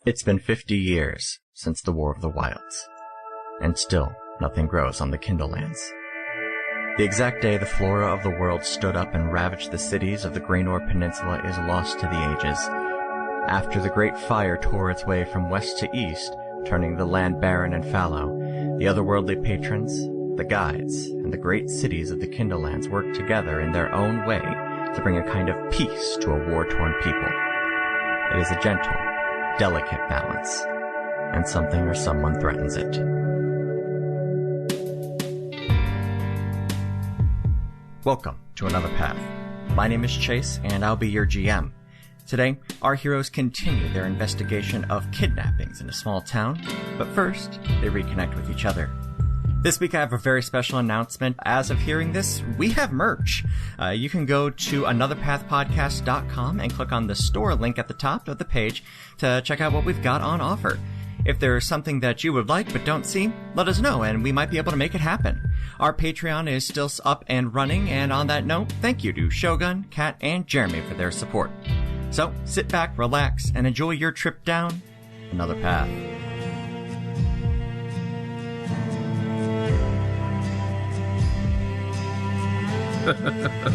It's been 50 years since the War of the Wilds, and still nothing grows on the Kindlelands. The exact day the flora of the world stood up and ravaged the cities of the Graynor Peninsula is lost to the ages. After the Great Fire tore its way from west to east, turning the land barren and fallow, the otherworldly patrons, the guides, and the great cities of the Kindlelands worked together in their own way to bring a kind of peace to a war-torn people. It is a gentle, delicate balance, and something or someone threatens it. Welcome to Another Path. My name is Chase, and I'll be your GM. Today, our heroes continue their investigation of kidnappings in a small town, but first, they reconnect with each other. This week I have a very special announcement. As of hearing this, we have merch. You can go to anotherpathpodcast.com and click on the store link at the top of the page to check out what we've got on offer. If there's something that you would like but don't see, let us know and we might be able to make it happen. Our Patreon is still up and running, and on that note, thank you to Shogun, Kat, and Jeremy for their support. So, sit back, relax, and enjoy your trip down another path.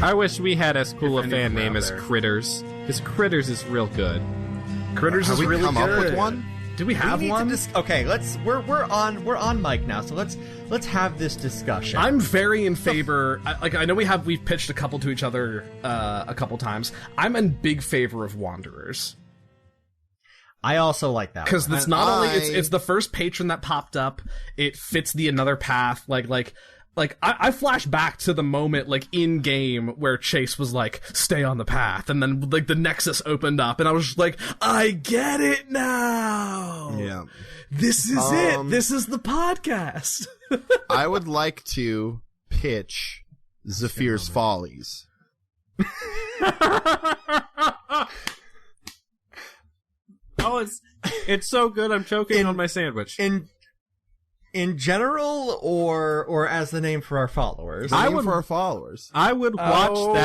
I wish we had as cool a fan name as Critters, because Critters is real good. Critters is really good. Have we come up with one? Do we have one? Okay, we're on mic now, so let's have this discussion. I'm very in favor. I know we've pitched a couple to each other a couple times. I'm in big favor of Wanderers. I also like that because it's not only it's the first patron that popped up. It fits the Another Path I flash back to the moment, in game, where Chase was like, stay on the path, and then, the Nexus opened up, and I was just like, I get it now! Yeah. This is it! This is the podcast! I would like to pitch Zephyr's Follies. Oh, it's so good, I'm choking on my sandwich. In general, or as the name for our followers? For our followers. I would watch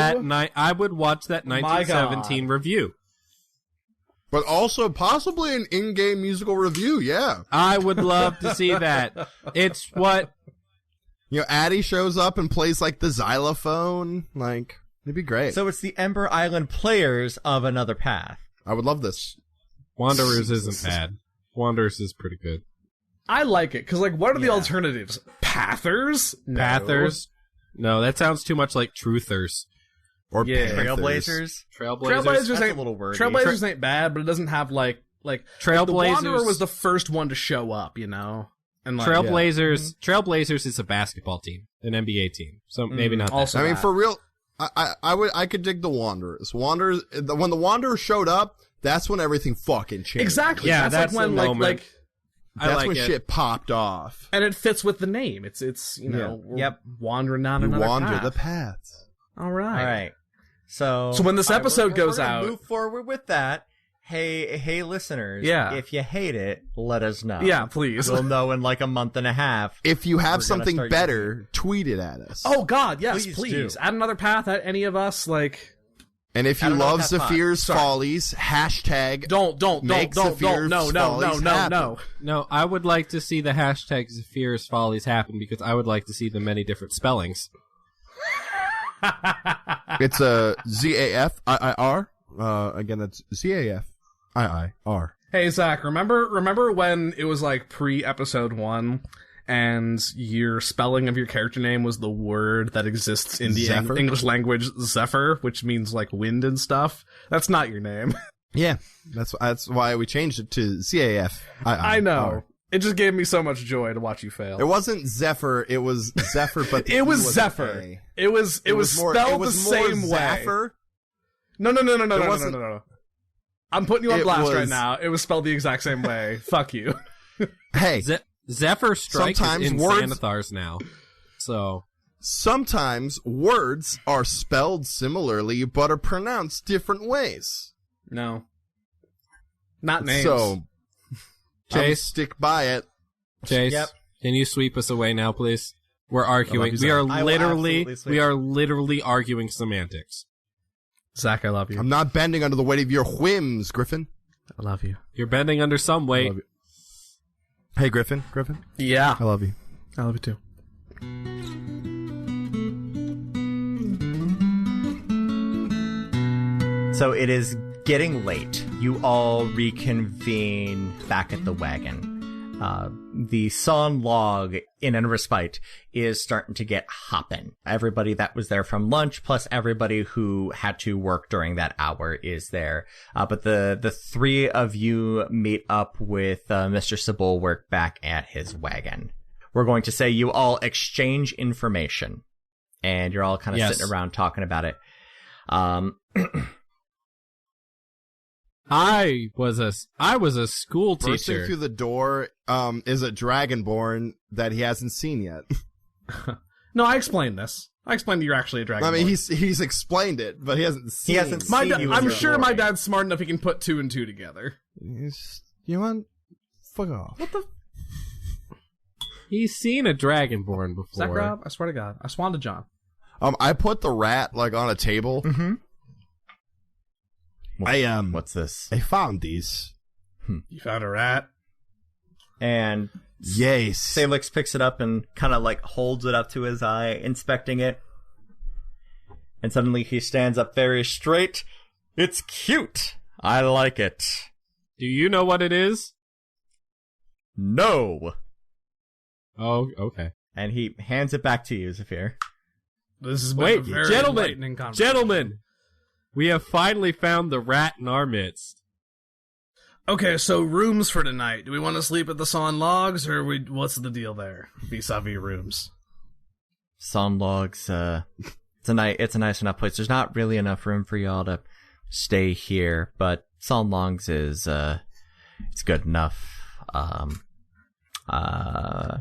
I would watch that 1917 review. But also possibly an in-game musical review, yeah. I would love to see that. It's what... Addie shows up and plays, the xylophone. It'd be great. So it's the Ember Island players of Another Path. I would love this. Wanderers isn't bad. Wanderers is pretty good. I like it, because, what are the alternatives? Pathers? No. Pathers? No, that sounds too much like Truthers. Or Trailblazers? Trailblazers? That's a little wordy. Trailblazers ain't bad, but it doesn't have, Trailblazers... The Wanderer was the first one to show up, And, Trailblazers is a basketball team, an NBA team, so maybe not also that. I mean, for real, I could dig the Wanderers. When the Wanderers showed up, that's when everything fucking changed. Exactly. Yeah, that's when, the moment. That's when shit popped off. And it fits with the name. It's wandering down another path. Wander the paths. All right. So when this episode goes out, move forward with that. Hey, listeners. Yeah. If you hate it, let us know. Yeah, please. We'll know in a month and a half. If you have something better, tweet it at us. Oh God, yes, please. Do. Add Another Path at any of us, And if you love Zephyr's Follies, hashtag don't no. No, I would like to see the hashtag Zephyr's Follies happen because I would like to see the many different spellings. It's a ZAFIIR. Again, that's ZAFIIR. Hey Zach, remember when it was pre-episode 1 and your spelling of your character name was the word that exists in the English language, Zephyr, which means wind and stuff? That's not your name. Yeah, that's why we changed it to ZAFIIR. I know. It just gave me so much joy to watch you fail. It wasn't Zephyr, it was Zephyr, but it was Zephyr. It was spelled the same way. No. I'm putting you on blast right now. It was spelled the exact same way. Fuck you. Hey. Zephyr Strike is in Xanathars now. So sometimes words are spelled similarly but are pronounced different ways. No. Not names. So Chase, stick by it. Chase, Can you sweep us away now, please? We're arguing. We are literally arguing semantics. Zach, I love you. I'm not bending under the weight of your whims, Griffin. I love you. You're bending under some weight. Hey, Griffin. Yeah. I love you. I love you too. So it is getting late. You all reconvene back at the wagon. The sawn log in a respite is starting to get hopping. Everybody that was there from lunch, plus everybody who had to work during that hour, is there. But the three of you meet up with Mr. Sebulwerk back at his wagon. We're going to say you all exchange information, and you're all kind of sitting around talking about it. I was a school teacher. Bursting through the door is a dragonborn that he hasn't seen yet. No, I explained this. I explained that you're actually a dragonborn. I mean, he's explained it, but he hasn't seen. I'm sure my dad's smart enough he can put 2 and 2 together. You know what? Fuck off. What the? He's seen a dragonborn before. Is that Rob? I swear to God. I swan to John. I put the rat on a table. Mm-hmm. What's this? I found these. You found a rat? And yes, Salix picks it up and kind of holds it up to his eye, inspecting it. And suddenly he stands up very straight. It's cute. I like it. Do you know what it is? No. Oh, okay. And he hands it back to you, Zephyr. This is very enlightening conversation. Gentlemen, we have finally found the rat in our midst. Okay, so rooms for tonight. Do we want to sleep at the sawn logs, or what's the deal there? Vis-a-vis rooms. Sawn logs, it's a nice enough place. There's not really enough room for y'all to stay here, but sawn logs is, it's good enough.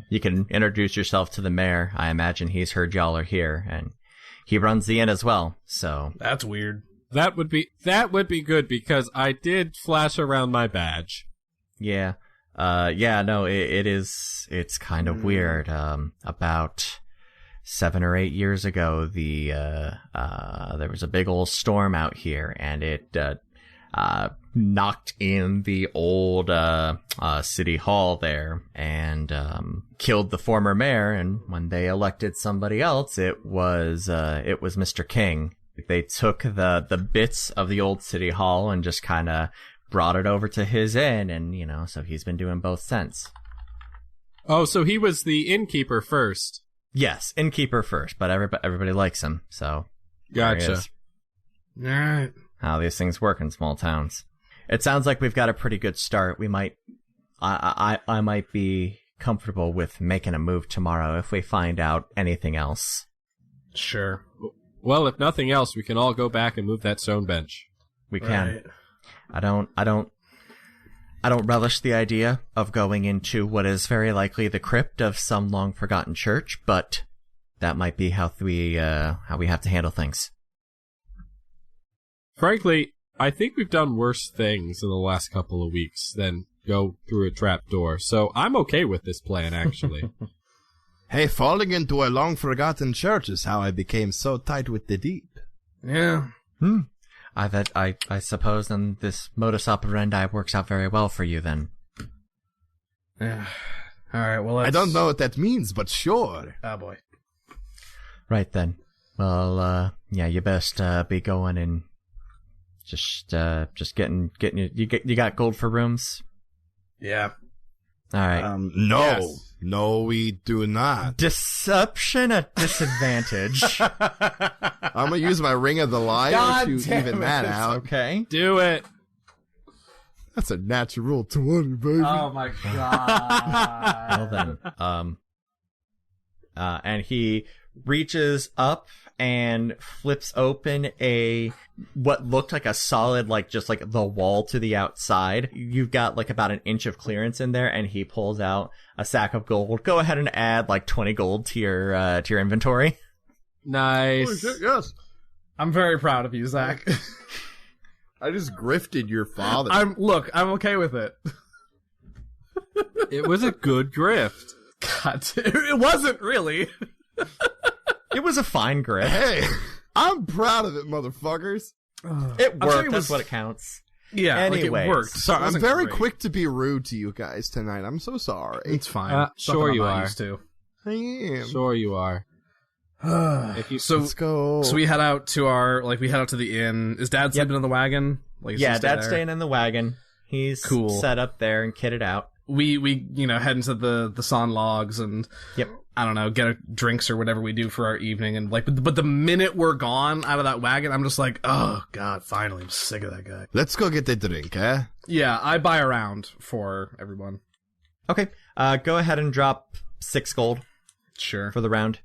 You can introduce yourself to the mayor. I imagine he's heard y'all are here, and he runs the inn as well, so. That's weird. That would be good, because I did flash around my badge. Yeah. It's kind of weird. About 7 or 8 years ago, there was a big old storm out here, and it, knocked in the old, city hall there, and, killed the former mayor, and when they elected somebody else, it was Mr. King. They took the bits of the old city hall and just kind of brought it over to his inn, and, so he's been doing both since. Oh, so he was the innkeeper first. Yes, innkeeper first, but everybody likes him, so. Gotcha. All right. How these things work in small towns. It sounds like we've got a pretty good start. I might be comfortable with making a move tomorrow if we find out anything else. Sure. Well, if nothing else, we can all go back and move that stone bench. We can. Right. I don't relish the idea of going into what is very likely the crypt of some long forgotten church, but that might be how we have to handle things. Frankly, I think we've done worse things in the last couple of weeks than go through a trap door, so I'm okay with this plan, actually. Hey, falling into a long-forgotten church is how I became so tight with the deep. Yeah. I suppose then this modus operandi works out very well for you then. Yeah. All right, well, I don't know what that means, but sure. Oh, boy. Right then. Well, yeah, you best be going and just getting you got gold for rooms? Yeah. All right. No. Yes. No, we do not. Deception at disadvantage. I'm going to use my Ring of the Liar to even that out. Okay. Do it. That's a natural 20, baby. Oh, my God. Well then. And he reaches up and flips open what looked like a solid, just the wall to the outside. You've got about an inch of clearance in there, and he pulls out a sack of gold. Go ahead and add 20 gold to your inventory. Nice. Holy shit, yes. I'm very proud of you, Zach. I just grifted your father. I'm okay with it. It was a good grift. God, it wasn't really. It was a fine grip. Hey, I'm proud of it, motherfuckers. It worked. sure it That's was- what it counts. Yeah, Anyways, like it worked. Sorry, I'm wasn't very great. quick to be rude to you guys tonight. I'm so sorry. It's fine. Sure Something you I'm not are. used to. I am. Sure you are. If you Let's go. So we head out to the inn. Is Dad sleeping in the wagon? Like, is he Yeah, stay Dad's there? staying in the wagon. He's Cool. set up there and kitted out. We head into the sawn logs and Yep. I don't know, get drinks or whatever we do for our evening, and like, but the minute we're gone out of that wagon, I'm just like, oh god, finally, I'm sick of that guy. Let's go get a drink, eh? Yeah, I buy a round for everyone. Okay, go ahead and drop 6 gold Sure. for the round.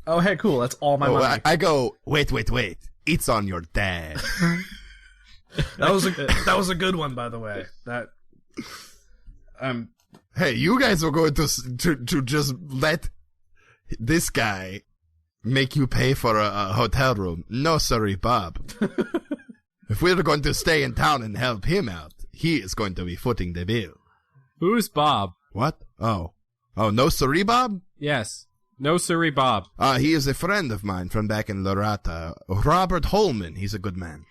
Oh, hey, cool. That's all my Oh, money. I go, wait. It's on your dad. That was a good one, by the way. That Hey, you guys are going to just let this guy make you pay for a hotel room. No, sorry, Bob. If we're going to stay in town and help him out, he is going to be footing the bill. Who's Bob? What? Oh, no, sorry, Bob? Yes. No siree, Bob. He is a friend of mine from back in Lorata. Robert Holman. He's a good man.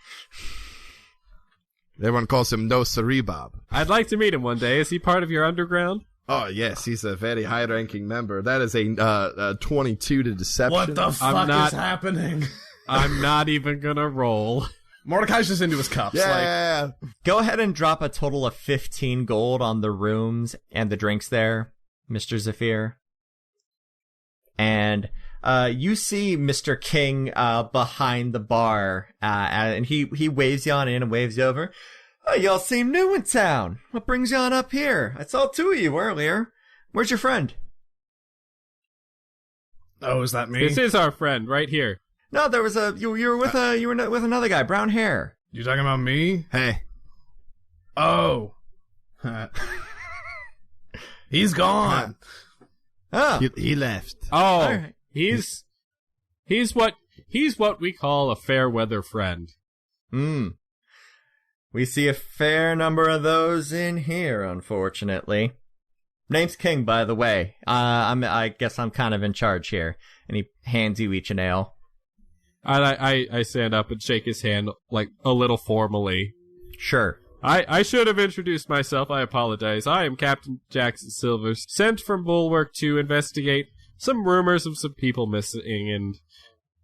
Everyone calls him No Siree Bob. I'd like to meet him one day. Is he part of your underground? Oh, yes, he's a very high-ranking member. That is a 22 to deception. what the fuck is happening? I'm not even gonna roll. Mordecai's just into his cups. Yeah. Go ahead and drop a total of 15 gold on the rooms and the drinks there, Mr. Zephyr. And you see Mr. King behind the bar, and he waves you on in and waves you over. Oh, y'all seem new in town. What brings you on up here? I saw 2 of you earlier. Where's your friend? Oh, is that me? This is our friend right here. No, there was you were with with another guy, brown hair. You talking about me? Hey. Oh. He's gone. Oh, He left. Oh, all right. he's what we call a fair weather friend. We see a fair number of those in here, unfortunately. Name's King, by the way. I guess I'm kind of in charge here. And he hands you each an ale. I stand up and shake his hand, like, a little formally. Sure. I should have introduced myself. I apologize. I am Captain Jackson Silvers, sent from Bulwark to investigate some rumors of some people missing and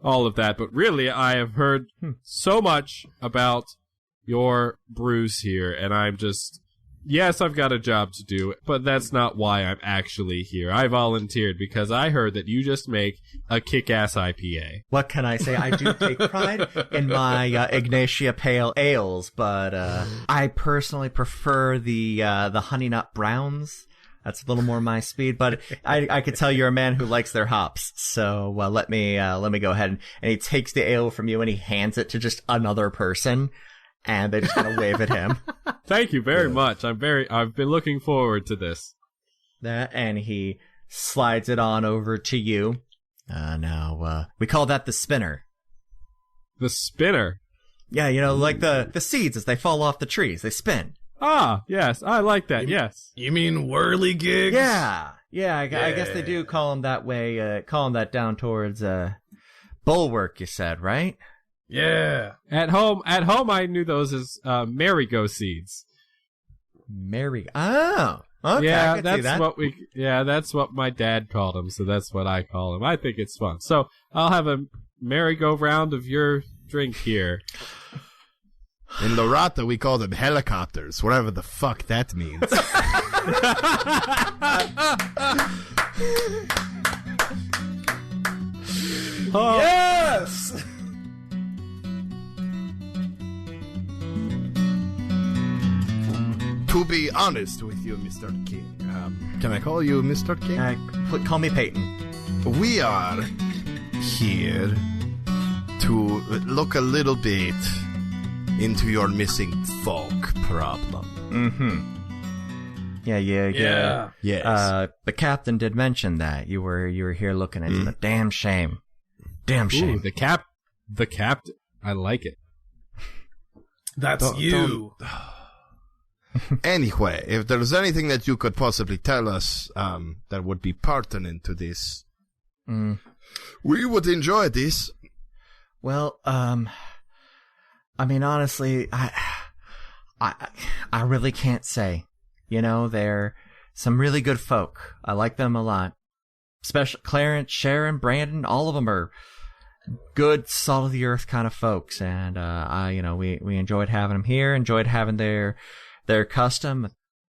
all of that. But really, I have heard so much about your brews here, and I'm just... Yes, I've got a job to do, but that's not why I'm actually here. I volunteered because I heard that you just make a kick-ass IPA. What can I say? I do take pride in my Ignatia Pale Ales, but I personally prefer the Honey Nut Browns. That's a little more my speed, but I could tell you're a man who likes their hops. So let me go ahead and he takes the ale from you and he hands it to just another person. And they just kind of wave at him. Thank you very much. I've been looking forward to this. And he slides it on over to you. Now, we call that the spinner. The spinner. Yeah, you know, like the seeds as they fall off the trees, they spin. Ah, yes, I like that, yes. You mean whirligigs? Yeah, I guess they do call them that way, call them that down towards, Bulwark, you said, right? Yeah. At home, I knew those as marigo seeds. Oh, okay. Yeah, I can see that. that's what my dad called them, so that's what I call them. I think it's fun. So I'll have a merry-go-round of your drink here. In Lorata, we call them helicopters, whatever the fuck that means. Yes! To be honest with you, Mr. King, can I call you Mr. King? Call me Peyton. We are here to look a little bit into your missing folk problem. Mm-hmm. Yeah. Yes. The captain did mention that you were here looking into it. Damn shame. Damn shame. Ooh, the captain. I like it. That's you. Anyway, if there's anything that you could possibly tell us that would be pertinent to this, we would enjoy this. Well, I mean, honestly, I really can't say. You know, they're some really good folk. I like them a lot. Especially Clarence, Sharon, Brandon, all of them are good, salt of the earth kind of folks. And, we enjoyed having them here, enjoyed having their custom. I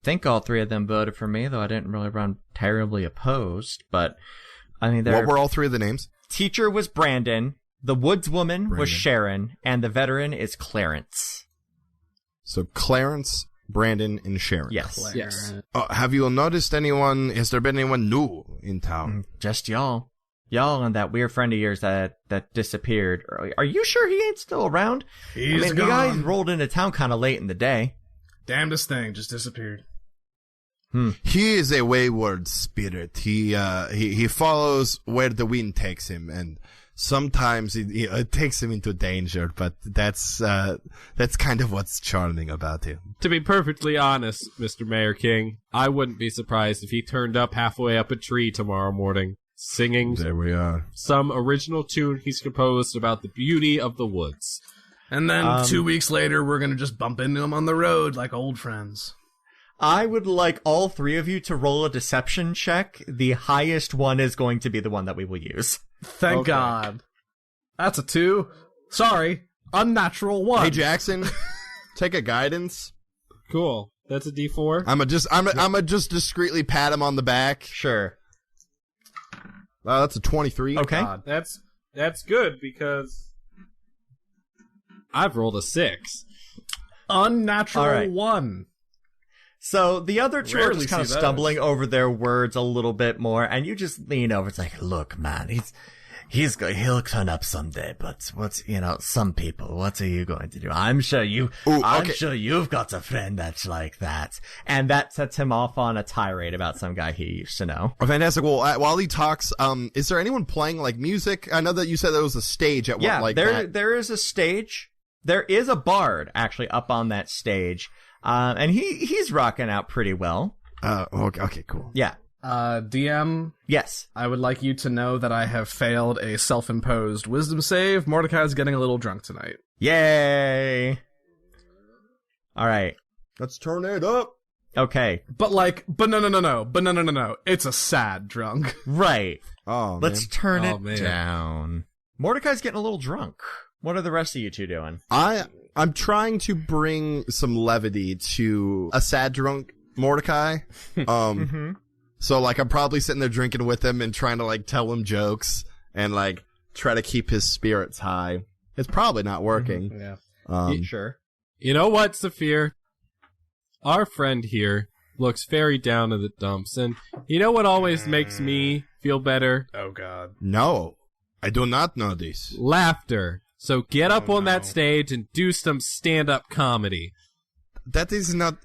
think all three of them voted for me, though I didn't really run terribly opposed. But, I mean, what were all three of the names? Teacher was Brandon, the woodswoman was Sharon, and the veteran is Clarence. So Clarence, Brandon, and Sharon. Yes. Yes. Have you noticed anyone? Has there been anyone new in town? Just y'all. Y'all and that weird friend of yours that disappeared. Are you sure he ain't still around? He's the gone. guy rolled into town kind of late in the day. Damnedest thing, just disappeared. He is a wayward spirit. He follows where the wind takes him, and sometimes it takes him into danger. But that's kind of what's charming about him. To be perfectly honest, Mr. Mayor King, I wouldn't be surprised if he turned up halfway up a tree tomorrow morning, singing There we are. some original tune he's composed about the beauty of the woods. And then 2 weeks later, we're gonna just bump into him on the road like old friends. I would like all three of you to roll a deception check. The highest one is going to be the one that we will use. Thank God. That's a 2. Sorry, unnatural 1. Hey Jackson, take a guidance. Cool. That's a D4. I'm just discreetly pat him on the back. Sure. That's a 23. Okay. God. That's good because I've rolled a 6. Unnatural All right. 1. So the other two are Rarely just kind of see those. stumbling over their words a little bit more, and you just lean over. It's like, look, man, he'll turn up someday, but some people, what are you going to do? I'm sure you've got a friend that's like that. And that sets him off on a tirade about some guy he used to know. Oh, fantastic. Well, while he talks, is there anyone playing like music? I know that you said there was a stage at one like that. There is a stage. There is a bard actually up on that stage. And he's rocking out pretty well. Okay, cool. Yeah. DM, Yes. I would like you to know that I have failed a self-imposed wisdom save. Mordecai's getting a little drunk tonight. Yay. All right. Let's turn it up. Okay. But no. It's a sad drunk. Right. Oh, Let's turn Oh, it man. down. Mordecai's getting a little drunk. What are the rest of you two doing? I'm trying to bring some levity to a sad drunk Mordecai. So like I'm probably sitting there drinking with him and trying to like tell him jokes and like try to keep his spirits high. It's probably not working. Yeah. Sure. You know what, Saphir? Our friend here looks very down in the dumps, and you know what always makes me feel better? Oh, God. No, I do not know this. Laughter. So get up on that stage and do some stand-up comedy. That is not.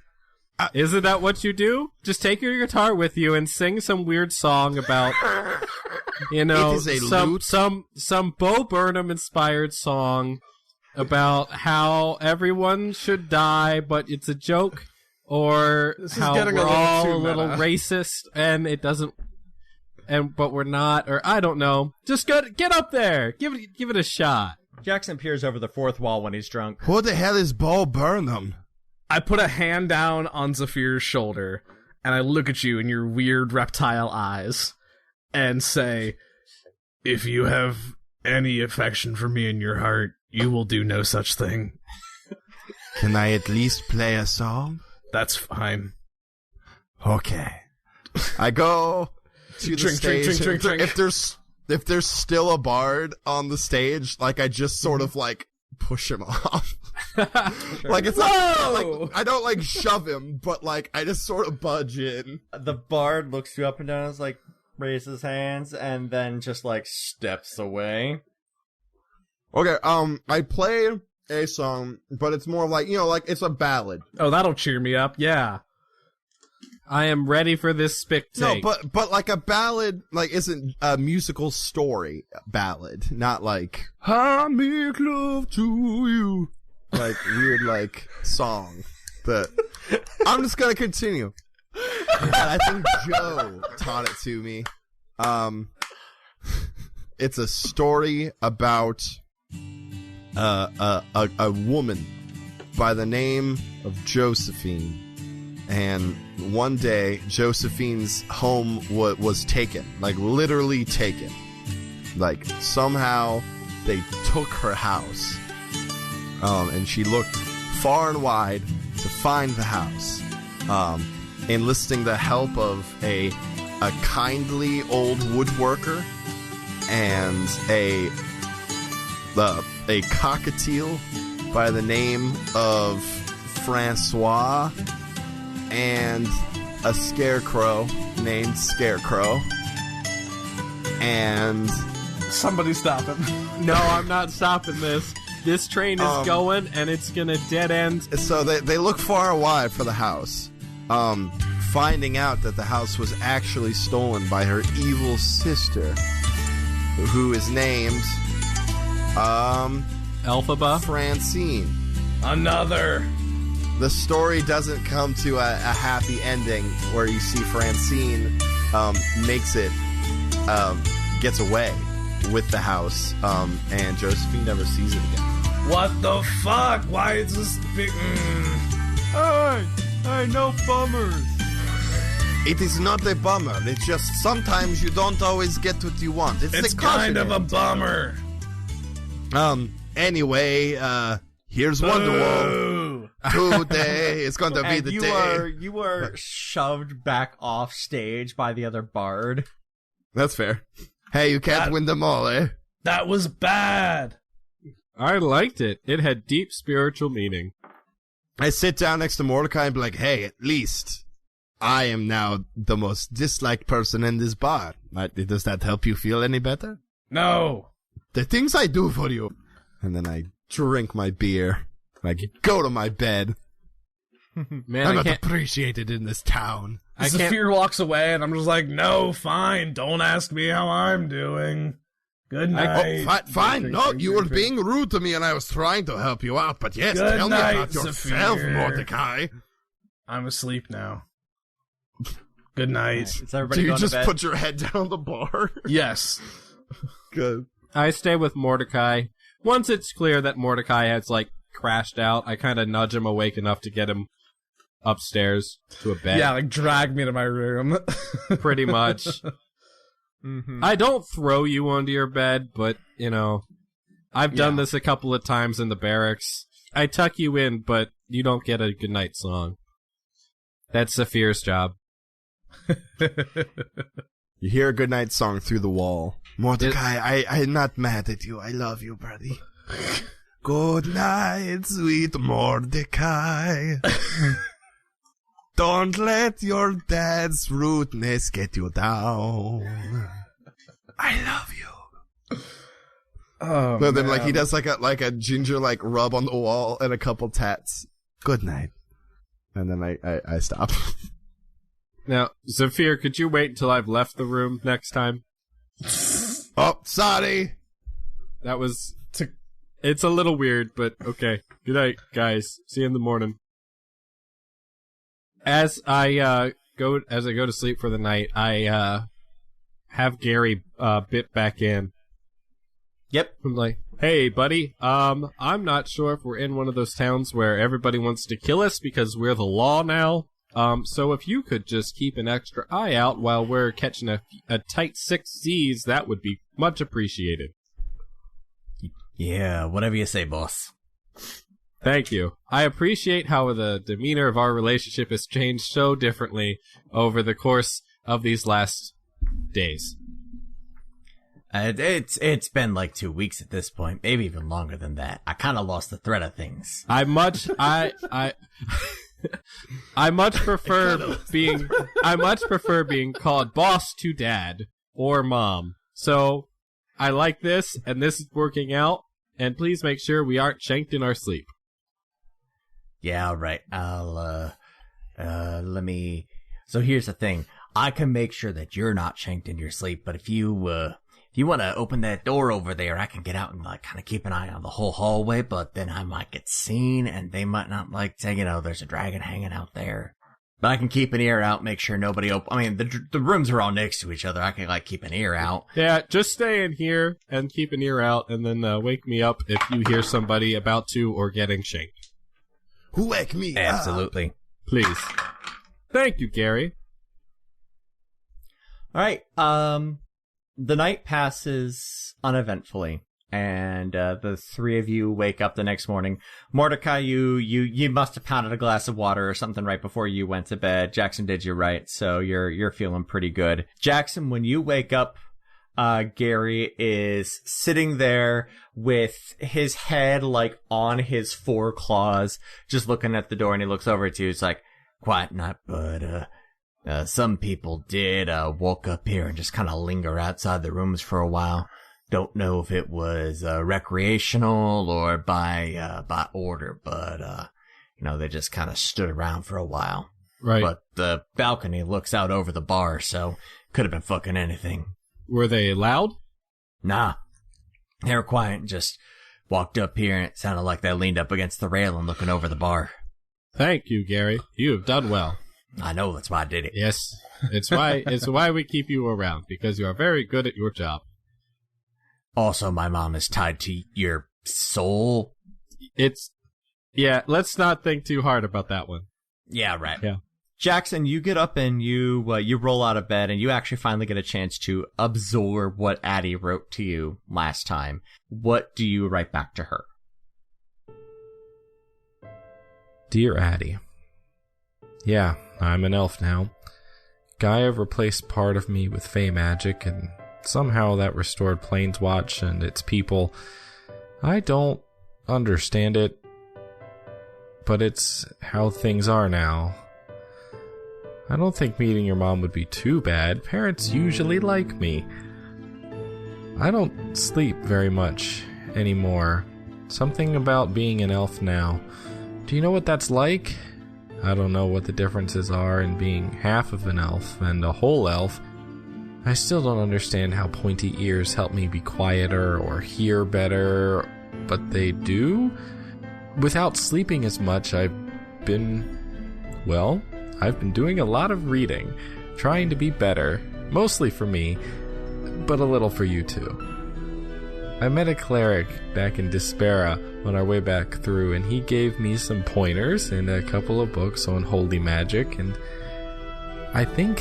Isn't that what you do? Just take your guitar with you and sing some weird song about, It is a lute. some Bo Burnham inspired song about how everyone should die, but it's a joke, or This is how getting we're a little all too a little meta. racist and it doesn't, but we're not, or I don't know. Just get up there, give it a shot. Jackson peers over the fourth wall when he's drunk. Who the hell is Bo Burnham? I put a hand down on Zephyr's shoulder, and I look at you in your weird reptile eyes, and say, if you have any affection for me in your heart, you will do no such thing. Can I at least play a song? That's fine. Okay. I go to the Drink, drink, stage. drink, drink, drink. If there's still a bard on the stage, like I just sort of like push him off. Like it's not like I don't like shove him, but like I just sort of budge in. The bard looks you up and down, like raises hands, and then just like steps away. Okay, I play a song, but it's more like, like it's a ballad. Oh, that'll cheer me up, yeah. I am ready for this spick take. No, but like a ballad, like isn't a musical story ballad, not like I make love to you, like weird like song. But I'm just gonna continue. And I think Joe taught it to me. It's a story about a woman by the name of Josephine. And one day, Josephine's home was taken. Like, literally taken. Like, somehow they took her house. And she looked far and wide to find the house. Enlisting the help of a kindly old woodworker and a cockatiel by the name of Francois and a scarecrow named Scarecrow. And Somebody stop him. No, I'm not stopping this. This train is going, and it's gonna dead end. so they look far and wide for the house, finding out that the house was actually stolen by her evil sister, who is named Elphaba? Francine. Another. The story doesn't come to a happy ending where you see Francine gets away with the house, and Josephine never sees it again. What the fuck? Why is this big... Hey, no bummers. It is not a bummer. It's just sometimes you don't always get what you want. It's kind of a bummer. Anyway, here's Wonderwall. Today is going to be the day. You were shoved back off stage by the other bard. That's fair. Hey, you can't win them all, eh? That was bad. I liked it. It had deep spiritual meaning. I sit down next to Mordecai and be like, hey, at least I am now the most disliked person in this bar. Does that help you feel any better? No. The things I do for you. And then I drink my beer. I go to my bed. Man, I'm not appreciated in this town. Zephyr walks away, and I'm just like, no, fine. Don't ask me how I'm doing. Good night. Fine. No, you were being rude to me, and I was trying to help you out. But yes, Good tell night, me about yourself, Zephyr. Mordecai. I'm asleep now. Good night. Is everybody Do you going just to bed? put your head down on the bar? Yes. Good. I stay with Mordecai. Once it's clear that Mordecai has, crashed out, I kind of nudge him awake enough to get him upstairs to a bed. Yeah, drag me to my room. Pretty much. Mm-hmm. I don't throw you onto your bed, but, I've done this a couple of times in the barracks. I tuck you in, but you don't get a goodnight song. That's Zephyr's job. You hear a goodnight song through the wall. Mordecai, I'm not mad at you. I love you, buddy. Good night, sweet Mordecai. Don't let your dad's rudeness get you down. I love you. Oh, But then, man. he does like a ginger rub on the wall and a couple tats. Good night. And then I stop. Now, Zephyr, could you wait until I've left the room next time? Oh, sorry. That was... It's a little weird, but okay. Good night, guys. See you in the morning. As I go to sleep for the night, I have Gary bit back in. Yep. I'm like, hey, buddy, I'm not sure if we're in one of those towns where everybody wants to kill us because we're the law now. So if you could just keep an extra eye out while we're catching a tight 6 Z's, that would be much appreciated. Yeah, whatever you say, boss. Thank you. I appreciate how the demeanor of our relationship has changed so differently over the course of these last days. It's been 2 weeks at this point, maybe even longer than that. I kind of lost the thread of things. I much prefer being called boss to dad or mom. So I like this, and this is working out. And please make sure we aren't shanked in our sleep. Yeah, all right. So here's the thing. I can make sure that you're not shanked in your sleep, but if you want to open that door over there, I can get out and kind of keep an eye on the whole hallway, but then I might get seen and they might not say, there's a dragon hanging out there. But I can keep an ear out, make sure nobody the rooms are all next to each other. I can keep an ear out. Yeah, just stay in here and keep an ear out, and then wake me up if you hear somebody about to or getting shanked. Wake me up. Absolutely. Please. Thank you, Gary. All right. The night passes uneventfully, and the three of you wake up the next morning. Mordecai, you must have pounded a glass of water or something right before you went to bed. Jackson did you right, so you're feeling pretty good. Jackson, when you wake up, Gary is sitting there with his head like on his foreclaws, just looking at the door, and he looks over at you. It's like, quiet night, but some people did woke up here and just kind of linger outside the rooms for a while. Don't know if it was recreational or by order, but they just kind of stood around for a while. Right. But the balcony looks out over the bar, so could have been fucking anything. Were they loud? Nah. They were quiet and just walked up here, and it sounded like they leaned up against the railing looking over the bar. Thank you, Gary. You have done well. I know, that's why I did it. Yes. It's why we keep you around, because you are very good at your job. Also, my mom is tied to your soul. Let's not think too hard about that one. Yeah, right. Yeah. Jackson, you get up and you roll out of bed, and you actually finally get a chance to absorb what Addie wrote to you last time. What do you write back to her? Dear Addie, yeah, I'm an elf now. Gaia replaced part of me with Fey magic, and somehow that restored Planeswatch and its people. I don't understand it, but it's how things are now. I don't think meeting your mom would be too bad. Parents usually like me. I don't sleep very much anymore. Something about being an elf now. Do you know what that's like? I don't know what the differences are in being half of an elf and a whole elf. I still don't understand how pointy ears help me be quieter or hear better, but they do. Without sleeping as much, I've been doing a lot of reading, trying to be better, mostly for me, but a little for you too. I met a cleric back in Despera on our way back through, and he gave me some pointers and a couple of books on holy magic, and I think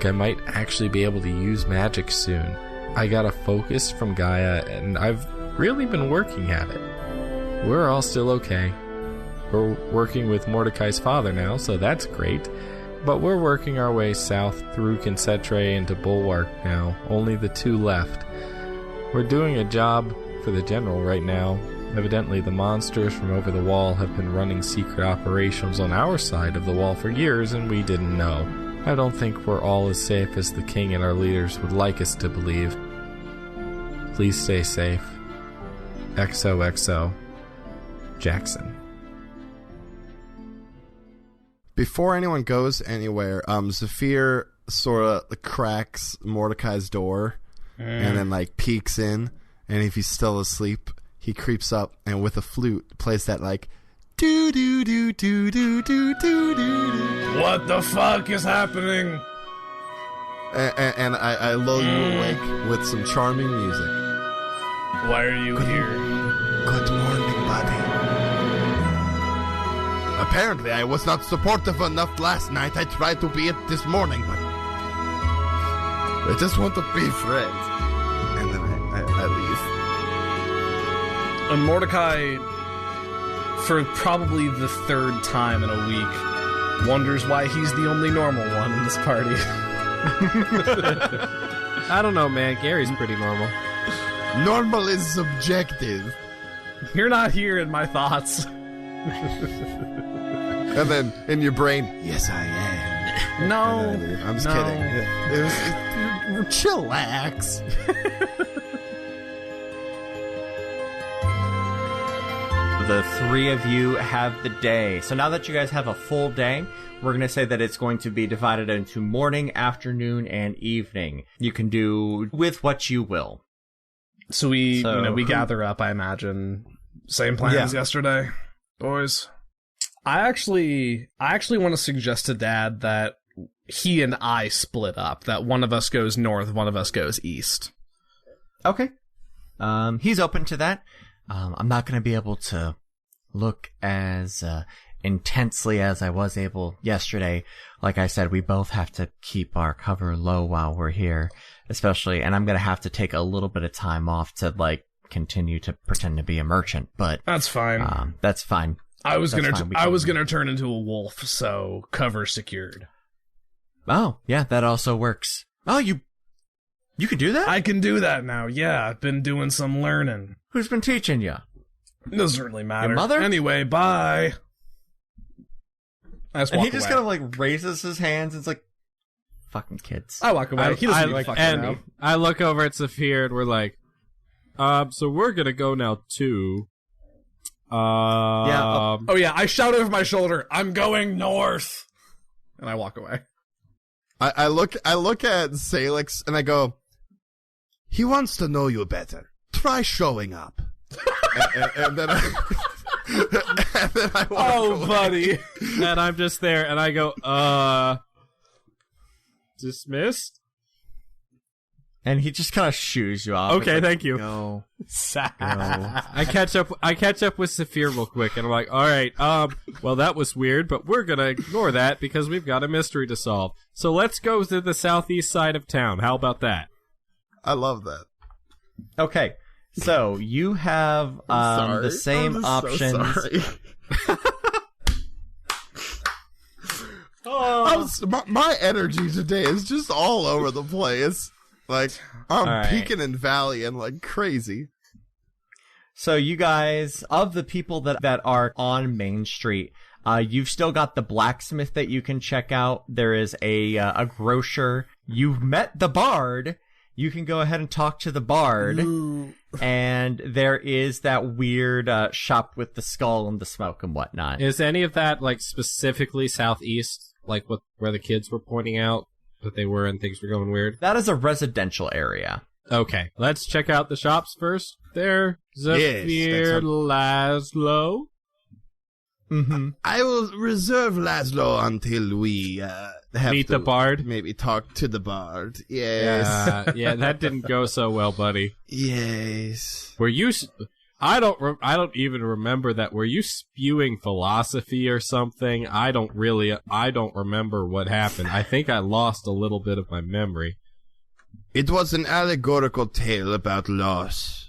I might actually be able to use magic soon. I got a focus from Gaia, and I've really been working at it. We're all still okay. We're working with Mordecai's father now, so that's great. But we're working our way south through Concetre into Bulwark now, only the two left. We're doing a job for the general right now. Evidently the monsters from over the wall have been running secret operations on our side of the wall for years, and we didn't know. I don't think we're all as safe as the king and our leaders would like us to believe. Please stay safe. XOXO. Jackson. Before anyone goes anywhere, Zephyr sort of cracks Mordecai's door and then peeks in, and if he's still asleep, he creeps up and with a flute plays that do do do do do do do do. What the fuck is happening? And I lull you awake with some charming music. Why are you here? Good morning, buddy. Apparently, I was not supportive enough last night. I tried to be it this morning, but I just want to be friends. And then I leave. And Mordecai, for probably the third time in a week, wonders why he's the only normal one in this party. I don't know, man. Gary's pretty normal. Normal is subjective. You're not here in my thoughts. And then in your brain, yes, I am. No, I'm just kidding. Chillax. The three of you have the day. So now that you guys have a full day, we're going to say that it's going to be divided into morning, afternoon, and evening. You can do with what you will. So we gather up, I imagine. Same plan as yesterday, boys. I actually want to suggest to Dad that he and I split up. That one of us goes north, one of us goes east. Okay. He's open to that. I'm not going to be able to look as intensely as I was able yesterday. Like I said, we both have to keep our cover low while we're here, especially, and I'm going to have to take a little bit of time off to, like, continue to pretend to be a merchant, but That's fine. that's fine. I was That's gonna fine. I was gonna turn into a wolf, so cover secured. Oh, yeah, that also works. Oh, you could do that? I can do that now. Yeah, I've been doing some learning. Who's been teaching you? It doesn't really matter. Your mother? Anyway, bye. I just And walk he just away. kind of, like, raises his hands and it's like, fucking kids. I walk away. He doesn't need like, fucking and know. I look over at Saphir and we're like, so we're gonna go now too. Yeah. Oh yeah, I shout over my shoulder, "I'm going north," and I walk away. I look at Salix and I go, he wants to know you better. Try showing up. and then I walk away. Buddy. And I'm just there and I go, dismissed? And he just kind of shoos you off. Okay, It's like, thank you. Go. I catch up with Saphir real quick and I'm like, alright, well that was weird, but we're gonna ignore that because we've got a mystery to solve. So let's go to the southeast side of town. How about that? I love that. Okay, so you have the same options. My energy today is just all over the place. Like, I'm All right. peaking and valleying like crazy. So you guys, of the people that are on Main Street, you've still got the blacksmith that you can check out. There is a grocer. You've met the bard. You can go ahead and talk to the bard. And there is that weird shop with the skull and the smoke and whatnot. Is any of that, like, specifically southeast? Like, where the kids were pointing out that they were and things were going weird? That is a residential area. Okay, let's check out the shops first. There, Zephyr, Laszlo. Mm-hmm. I will reserve Laszlo until we have Meet to the bard. Maybe talk to the bard. Yes. Yeah, that didn't go so well, buddy. Yes. Were you? I don't even remember that. Were you spewing philosophy or something? I don't remember what happened. I think I lost a little bit of my memory. It was an allegorical tale about loss.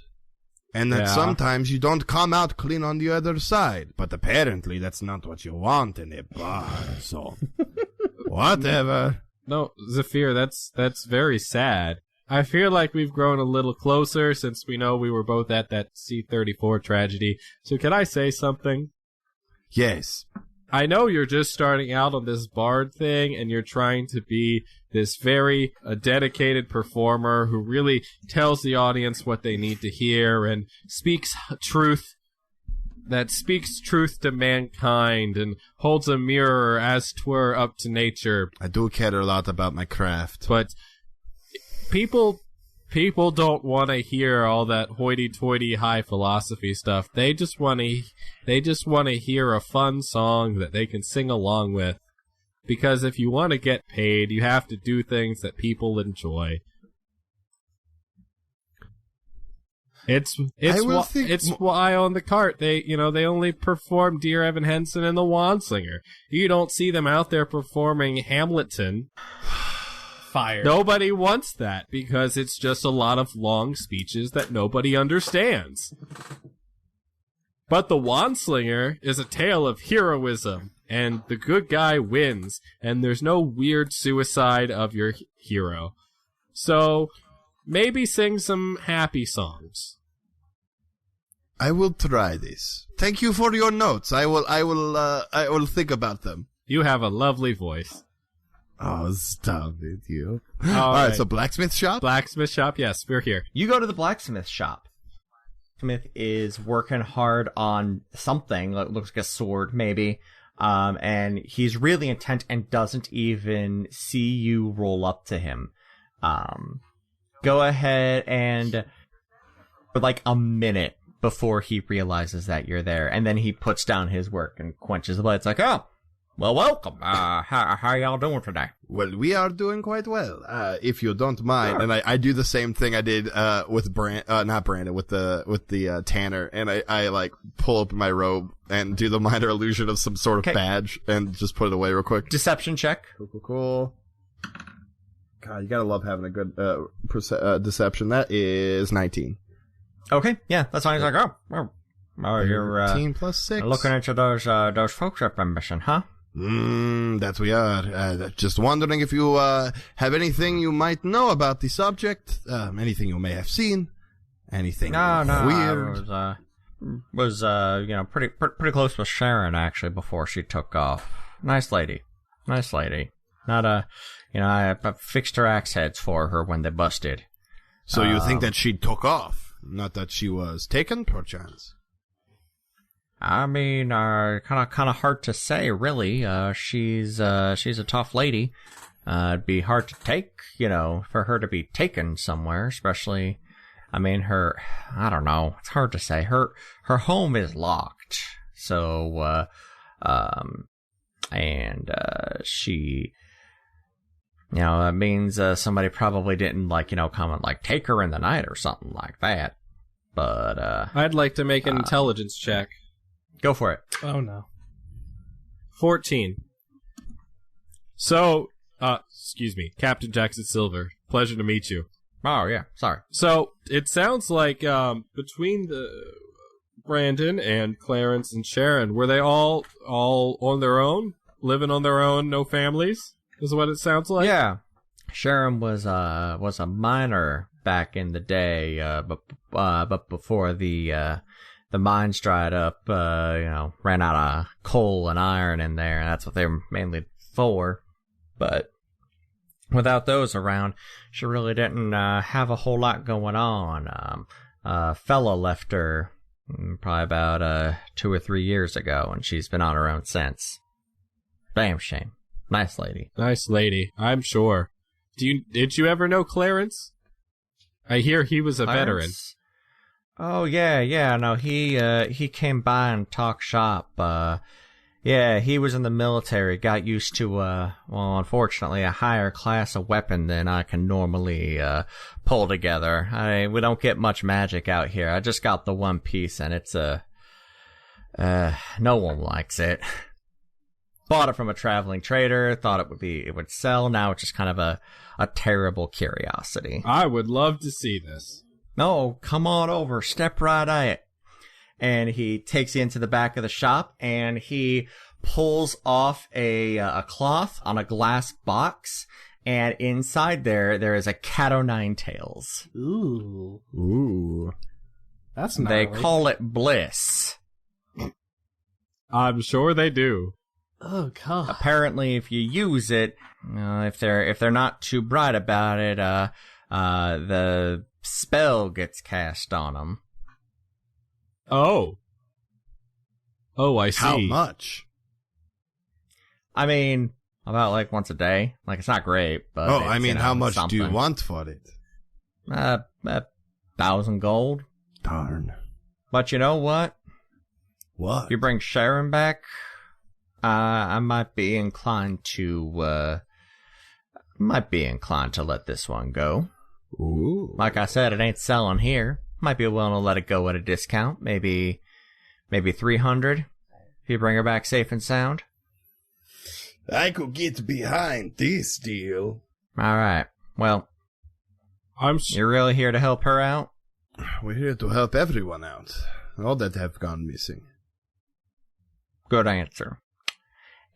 And that Yeah. sometimes you don't come out clean on the other side. But apparently that's not what you want in a bar, so... Whatever. No, Zephyr, that's very sad. I feel like we've grown a little closer since we know we were both at that C-34 tragedy. So can I say something? Yes. I know you're just starting out on this bard thing, and you're trying to be this very dedicated performer who really tells the audience what they need to hear and speaks truth to mankind and holds a mirror as 'twere up to nature. I do care a lot about my craft. But people don't want to hear all that hoity-toity high philosophy stuff. They just want to hear a fun song that they can sing along with. Because if you want to get paid, you have to do things that people enjoy. It's why on the cart they only perform Dear Evan Hansen and the Wanslinger. You don't see them out there performing Hamilton. Fire. Nobody wants that because it's just a lot of long speeches that nobody understands. But the Wanslinger is a tale of heroism, and the good guy wins, and there's no weird suicide of your hero. So, maybe sing some happy songs. I will try this. Thank you for your notes. I will think about them. You have a lovely voice. Oh, stop it, you. All Alright, right. so blacksmith shop? Blacksmith shop, yes, we're here. You go to the blacksmith shop. Smith is working hard on something that looks like a sword, maybe. And he's really intent and doesn't even see you roll up to him. Go ahead and for like a minute before he realizes that you're there, and then he puts down his work and quenches the light. It's like, oh, Well, welcome. How y'all doing today? Well, we are doing quite well, if you don't mind. Sure. And I do the same thing I did with not Brandon, with the Tanner, and I like pull up my robe and do the minor illusion of some sort of badge and just put it away real quick. Deception check. Cool. God, you gotta love having a good deception. That is 19. Okay, yeah, that's fine. He's like, you're 13 plus 6. looking into those folks up on mission, huh? That we are. Just wondering if you have anything you might know about the subject, anything you may have seen, anything weird. I was pretty close with Sharon actually before she took off. Nice lady. Not I fixed her axe heads for her when they busted. So you think that she took off, not that she was taken, perchance? I mean, kind of hard to say, really. She's a tough lady. It'd be hard to take, for her to be taken somewhere, especially. I mean, I don't know. It's hard to say. Her home is locked, so she. It means somebody probably didn't come and take her in the night or something like that. But I'd like to make an intelligence check. Go for it. Oh no. 14. So, excuse me, Captain Jackson Silver. Pleasure to meet you. Oh yeah, sorry. So it sounds like between the Brandon and Clarence and Sharon, were they all on their own, living on their own, no families? Is what it sounds like. Yeah, Sharon was a miner back in the day, but before the mines dried up, ran out of coal and iron in there, and that's what they were mainly for. But without those around, she really didn't have a whole lot going on. Fella left her probably about 2 or 3 years ago, and she's been on her own since. Damn shame. Nice lady, I'm sure. Did you ever know Clarence? I hear he was a veteran. Oh yeah. No, he came by and talked shop. Yeah, he was in the military. Got used to unfortunately, a higher class of weapon than I can normally pull together. We don't get much magic out here. I just got the one piece, and it's no one likes it. Bought it from a traveling trader, thought it would sell. Now it's just kind of a terrible curiosity. I would love to see this. No, come on over, step right at it. And he takes you into the back of the shop, and he pulls off a cloth on a glass box, and inside there is a cat o' nine tails. Ooh. That's nice. They call it bliss. I'm sure they do. Oh god. Apparently, if you use it, if they're not too bright about it, the spell gets cast on them. Oh, I see. How much? I mean, about once a day. It's not great, but how much something. do you want for it? 1,000 gold. Darn. But you know what? What? If you bring Sharon back, I might be inclined to let this one go. Ooh. Like I said, it ain't selling here. Might be willing to let it go at a discount. Maybe 300 if you bring her back safe and sound. I could get behind this deal. All right. Well, you're really here to help her out? We're here to help everyone out. All that have gone missing. Good answer.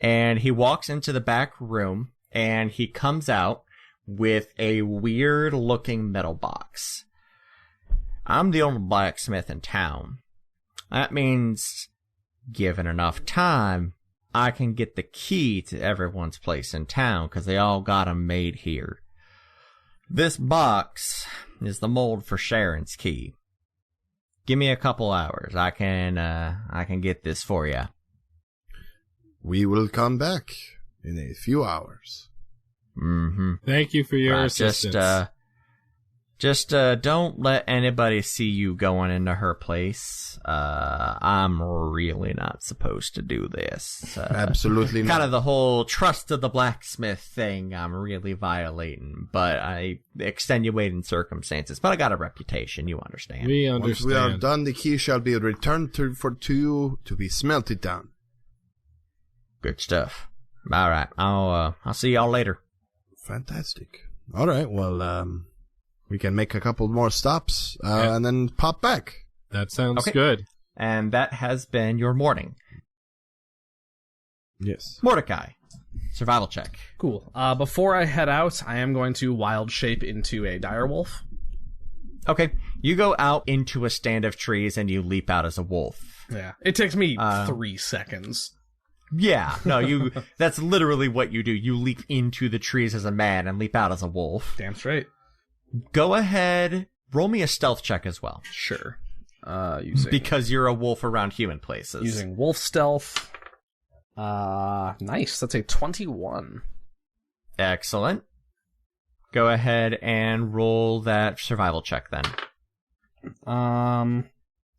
And he walks into the back room, and he comes out with a weird-looking metal box. I'm the only blacksmith in town. That means, given enough time, I can get the key to everyone's place in town, because they all got 'em made here. This box is the mold for Sharon's key. Give me a couple hours. I can get this for you. We will come back in a few hours. Mm-hmm. Thank you for your assistance. Just don't let anybody see you going into her place. I'm really not supposed to do this. Absolutely not. Kind of the whole trust of the blacksmith thing I'm really violating, but extenuating circumstances. But I got a reputation, you understand. We Once understand. we are done, the key shall be returned to you to be smelted down. Good stuff. All right, I'll see y'all later. Fantastic. All right, well, we can make a couple more stops and then pop back. That sounds Okay. good. And that has been your morning. Yes. Mordecai, survival check. Cool. Before I head out, I am going to wild shape into a direwolf. Okay, you go out into a stand of trees and you leap out as a wolf. Yeah. It takes me 3 seconds. Yeah, no, that's literally what you do. You leap into the trees as a man and leap out as a wolf. Damn straight. Go ahead, roll me a stealth check as well. Sure. Because you're a wolf around human places. Using wolf stealth. Nice. That's a 21. Excellent. Go ahead and roll that survival check then.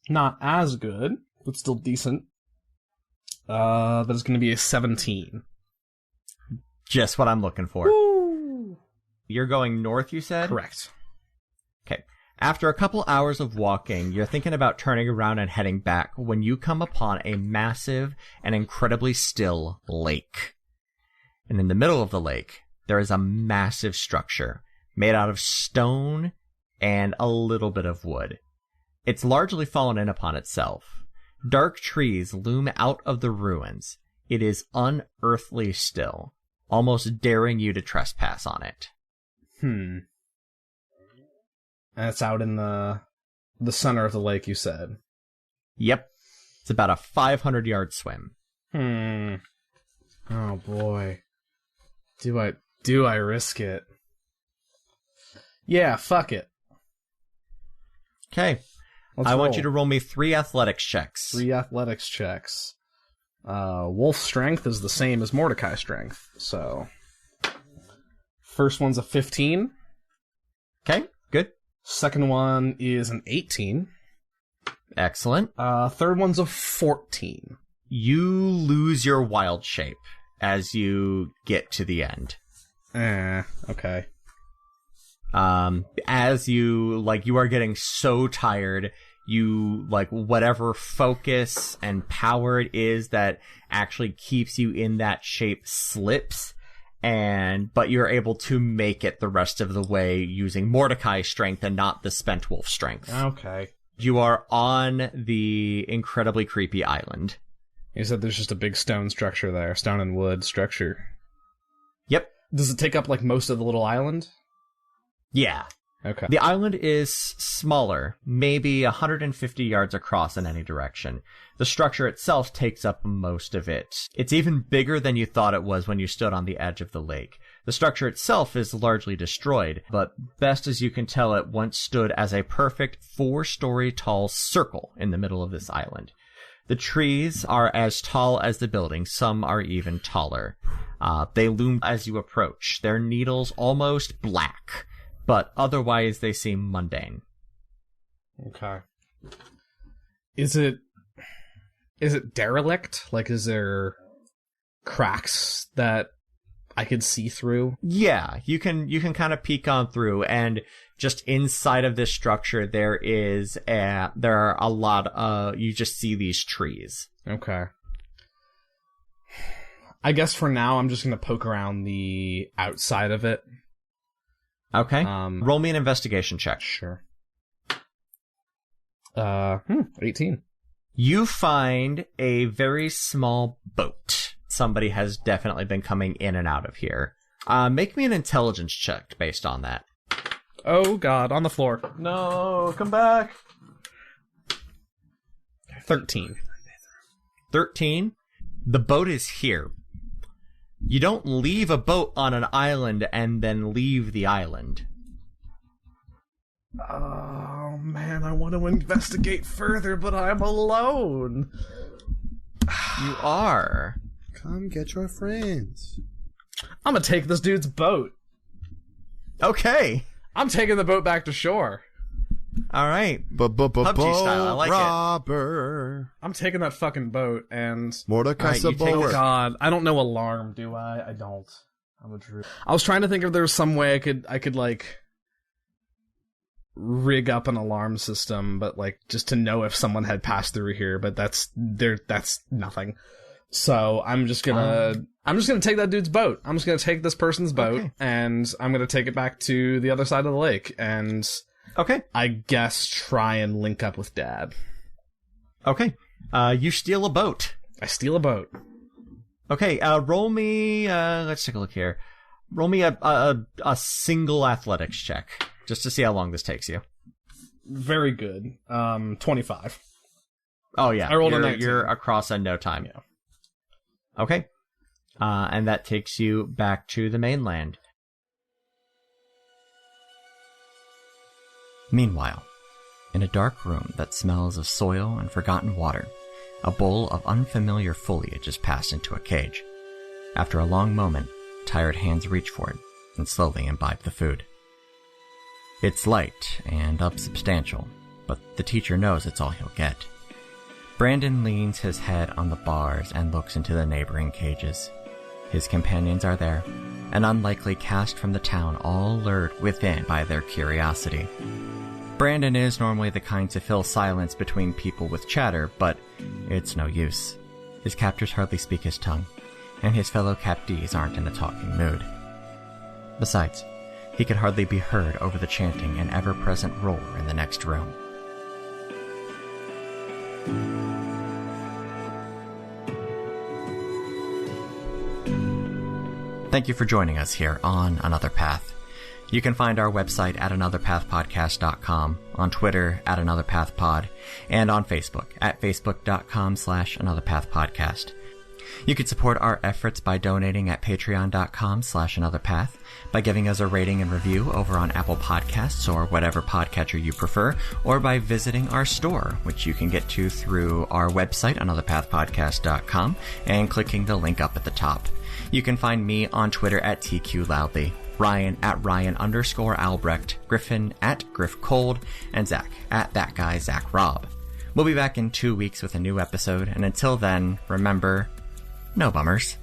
Not as good, but still decent. That is going to be a 17. Just what I'm looking for. Woo! You're going north, you said? Correct. Okay. After a couple hours of walking, you're thinking about turning around and heading back when you come upon a massive and incredibly still lake. And in the middle of the lake, there is a massive structure made out of stone and a little bit of wood. It's largely fallen in upon itself. Dark trees loom out of the ruins. It is unearthly still, almost daring you to trespass on it. And it's out in the center of the lake, you said. Yep. It's about a 500-yard swim. Oh boy. Do I risk it? Yeah, fuck it. Okay. Let's I want roll. you to roll me 3 athletics checks. 3 athletics checks. Wolf strength is the same as Mordecai strength, so... First one's a 15. Okay, good. Second one is an 18. Excellent. Third one's a 14. You lose your wild shape as you get to the end. Okay. As you are getting so tired, whatever focus and power it is that actually keeps you in that shape slips, but you're able to make it the rest of the way using Mordecai's strength and not the spent wolf strength. Okay. You are on the incredibly creepy island. You said there's just a big stone structure there, stone and wood structure. Yep. Does it take up, most of the little island? Yeah. Okay. The island is smaller, maybe 150 yards across in any direction. The structure itself takes up most of it. It's even bigger than you thought it was when you stood on the edge of the lake. The structure itself is largely destroyed, but best as you can tell, it once stood as a perfect 4-story tall circle in the middle of this island. The trees are as tall as the building, some are even taller. They loom as you approach, their needles almost black, but otherwise they seem mundane. Okay. Is it derelict? Is there cracks that I could see through? Yeah, you can kind of peek on through, and just inside of this structure there are a lot you just see these trees. Okay. I guess for now I'm just gonna poke around the outside of it. Okay. Roll me an investigation check. Sure. 18. You find a very small boat. Somebody has definitely been coming in and out of here. Make me an intelligence check based on that. Oh god, on the floor. No, come back. 13. 13. The boat is here. You don't leave a boat on an island and then leave the island. Oh man, I want to investigate further, but I'm alone. You are. Come get your friends. I'm gonna take this dude's boat. Okay. I'm taking the boat back to shore. All right. PUBG style, I like it. robber. I'm taking that fucking boat and... Mordecai Alright, you take Sabor. Oh god, I don't know alarm, do I? I don't. I'm a true. I was trying to think if there was some way I could like rig up an alarm system, but like just to know if someone had passed through here, but that's nothing. So I'm just gonna take that dude's boat. I'm just gonna take this person's boat and I'm gonna take it back to the other side of the lake and I guess try and link up with Dad. Okay. You steal a boat. I steal a boat. Okay, roll me, let's take a look here. Roll me a single athletics check, just to see how long this takes you. Very good. 25. Oh yeah, I rolled a 19. You're across in no time. Yeah. Okay. And that takes you back to the mainland. Meanwhile, in a dark room that smells of soil and forgotten water, a bowl of unfamiliar foliage is passed into a cage. After a long moment, tired hands reach for it and slowly imbibe the food. It's light and unsubstantial, but the teacher knows it's all he'll get. Brandon leans his head on the bars and looks into the neighboring cages. His companions are there, an unlikely cast from the town, all lured within by their curiosity. Brandon is normally the kind to fill silence between people with chatter, but it's no use. His captors hardly speak his tongue, and his fellow captees aren't in a talking mood. Besides, he could hardly be heard over the chanting and ever-present roar in the next room. Thank you for joining us here on Another Path. You can find our website at anotherpathpodcast.com, on Twitter at anotherpathpod, and on Facebook at facebook.com/anotherpathpodcast. You can support our efforts by donating at patreon.com/anotherpath, by giving us a rating and review over on Apple Podcasts or whatever podcatcher you prefer, or by visiting our store, which you can get to through our website, anotherpathpodcast.com, and clicking the link up at the top. You can find me on Twitter at TQLoudly, Ryan at Ryan_Albrecht, Griffin at GriffCold, and Zach at ThatGuyZachRob. We'll be back in 2 weeks with a new episode, and until then, remember, no bummers.